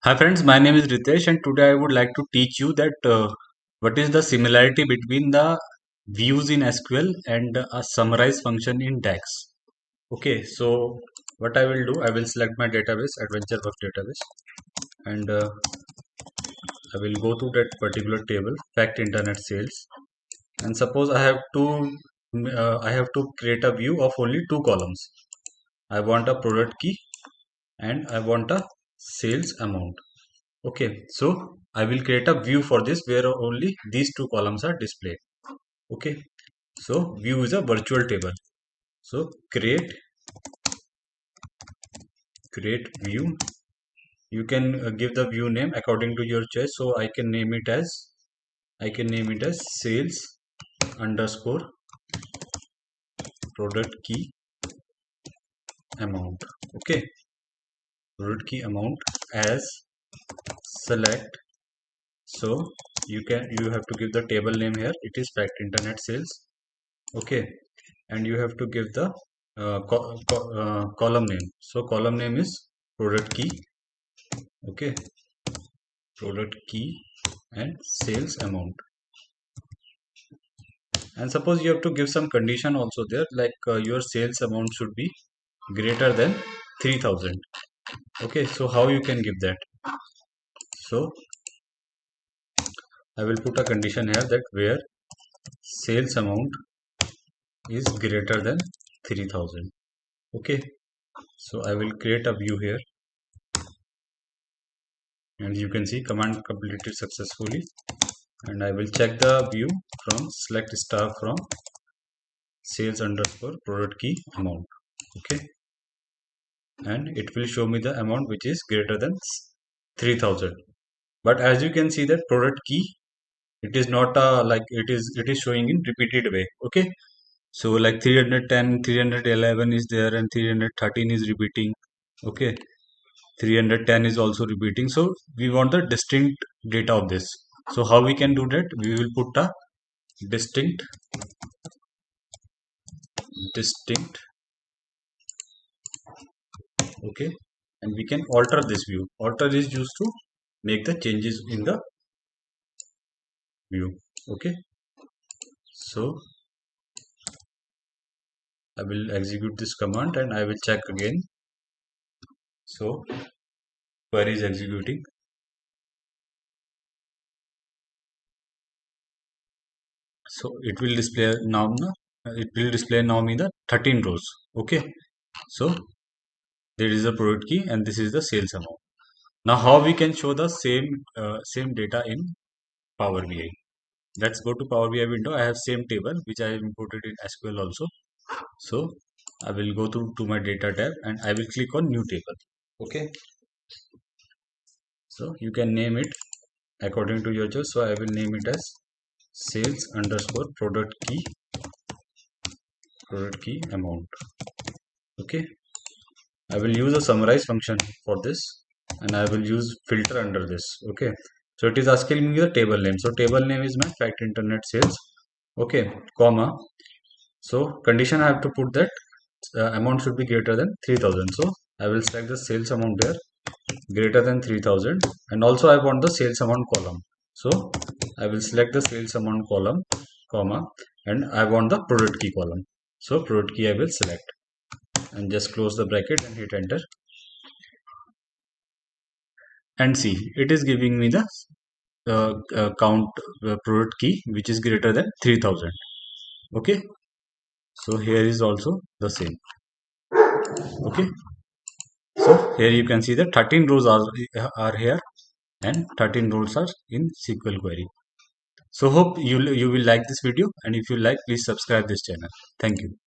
Hi friends, my name is Ritesh and today I would like to teach you that what is the similarity between the views in SQL and a summarize function in DAX. Okay, so what I will do, I will select my database, AdventureWorks database, and I will go to that particular table, fact internet sales, and suppose I have to create a view of only two columns. I want a product key and I want a sales amount. Okay, so I will create a view for this where only these two columns are displayed. Okay, so view is a virtual table. So create view. You can give the view name according to your choice. So I can name it as sales underscore product key amount. Okay, product key amount as select. So you have to give the table name here. It is fact internet sales. Okay, and you have to give the column name. So column name is product key. Okay, product key and sales amount. And suppose you have to give some condition also there, like your sales amount should be greater than 3000. Okay, so how you can give that? So I will put a condition here that where sales amount is greater than 3000. Okay, so I will create a view here, and you can see command completed successfully. And I will check the view from select star from sales underscore product key amount. Okay, and it will show me the amount which is greater than 3000. But as you can see that product key, it is not like it is showing in repeated way. Okay, so like 310 311 is there and 313 is repeating. Okay, 310 is also repeating. So we want the distinct data of this. So how we can do that? We will put a distinct. Okay, and we can alter this view. Alter is used to make the changes in the view. Okay, so I will execute this command and I will check again. So query is executing. So it will display now. It will display now me the 13 rows. Okay, so there is a product key and this is the sales amount. Now how we can show the same data in Power BI? Let's go to Power BI window. I have same table which I have imported in SQL also. So I will go to my data tab and I will click on new table. Okay, so you can name it according to your choice. So I will name it as sales underscore product key amount. Okay, I will use a summarize function for this and I will use filter under this. Okay, so it is asking me the table name. So table name is my fact internet sales. Okay, comma. So condition I have to put that amount should be greater than 3000. So I will select the sales amount there greater than 3000, and also I want the sales amount column. So I will select the sales amount column, comma, and I want the product key column. So product key I will select and just close the bracket and hit enter and see it is giving me the count product key which is greater than 3000. Okay, so here is also the same. Okay, so here you can see that 13 rows are here and 13 rows are in SQL query. So hope you will like this video, and if you like, please subscribe this channel. Thank you.